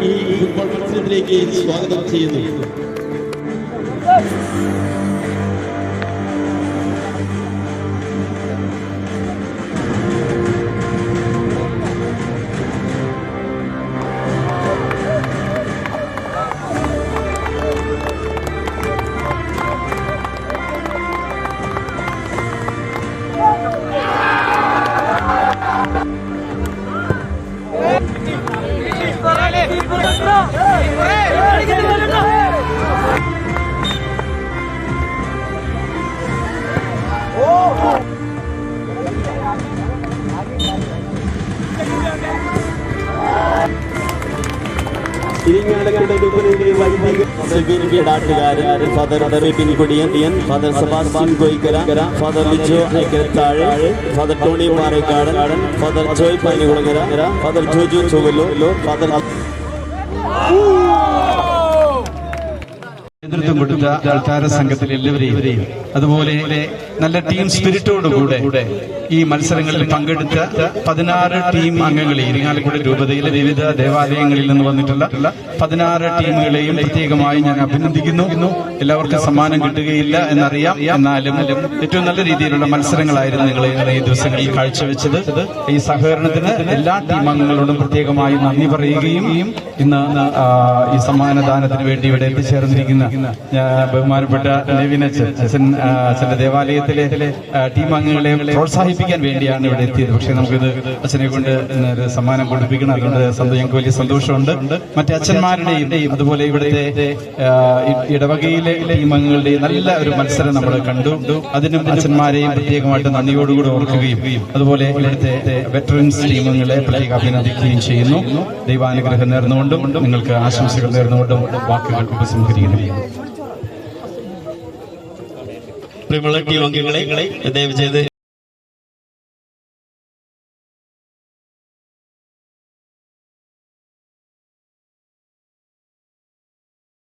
ഈ ഫുട്ബോൾ മത്സരത്തിലേക്ക് സ്വാഗതം ചെയ്യുന്നു. Father Pinkudiyan, father Sebastian Goikkara, father Lijo Aikkarathazh, father Tony Parekkadan, father Joy Panikulangara, father Joju Chowallur, father നേതൃത്വം കൊടുത്ത ആൾക്കാര സംഘത്തിൽ എല്ലാവരെയും അതുപോലെ നല്ല ടീം സ്പിരിറ്റോടുകൂടെ ഈ മത്സരങ്ങളിൽ പങ്കെടുത്ത 16 ടീം അംഗങ്ങളെ ഇരിങ്ങാലക്കുട രൂപതയിലെ വിവിധ ദേവാലയങ്ങളിൽ നിന്ന് വന്നിട്ടുള്ള 16 ടീമുകളെയും പ്രത്യേകമായി ഞാൻ അഭിനന്ദിക്കുന്നു. എല്ലാവർക്കും സമ്മാനം കിട്ടുകയില്ല എന്നറിയാം, എന്നാലും ഏറ്റവും നല്ല രീതിയിലുള്ള മത്സരങ്ങളായിരുന്നു നിങ്ങൾ ഈ ദിവസങ്ങളിൽ കാഴ്ചവെച്ചത്. ഈ സഹകരണത്തിന് എല്ലാ ടീം അംഗങ്ങളോടും പ്രത്യേകമായി നന്ദി പറയുകയും ഇന്ന് ഈ സമ്മാനദാനത്തിന് വേണ്ടി ഇവിടെ എത്തിച്ചേർന്നിരിക്കുന്ന ബഹുമാനപ്പെട്ട അച്ഛന്റെ ദേവാലയത്തിലെ ടീം അംഗങ്ങളെ പ്രോത്സാഹിപ്പിക്കാൻ വേണ്ടിയാണ് ഇവിടെ എത്തിയത്. പക്ഷെ നമുക്കിത് അച്ഛനെ കൊണ്ട് ഒരു സമ്മാനം കൊടുപ്പിക്കണം. അതുകൊണ്ട് ഞങ്ങൾക്ക് വലിയ സന്തോഷമുണ്ട്. മറ്റേ അച്ഛന്മാരുടെയും അതുപോലെ ഇവിടുത്തെ ഇടവകയിലെ ടീം അംഗങ്ങളുടെയും നല്ല ഒരു മത്സരം നമ്മൾ കണ്ടു. അതിനും അച്ഛന്മാരെയും പ്രത്യേകമായിട്ട് നന്ദിയോടുകൂടി ഓർക്കുകയും അതുപോലെ ഇവിടുത്തെ വെറ്ററൻസ് ടീമുകളെ പ്രത്യേക അഭിനന്ദിക്കുകയും ചെയ്യുന്നു. ദൈവാനുഗ്രഹം നേർന്നുകൊണ്ടും നിങ്ങൾക്ക് ആശംസകൾ നേർന്നുകൊണ്ടും വാക്കുകൾ ഉപസംഹരിക്കുന്നു. പ്രിയമുള്ള ടീം അംഗങ്ങളെ ദയവ് ചെയ്ത്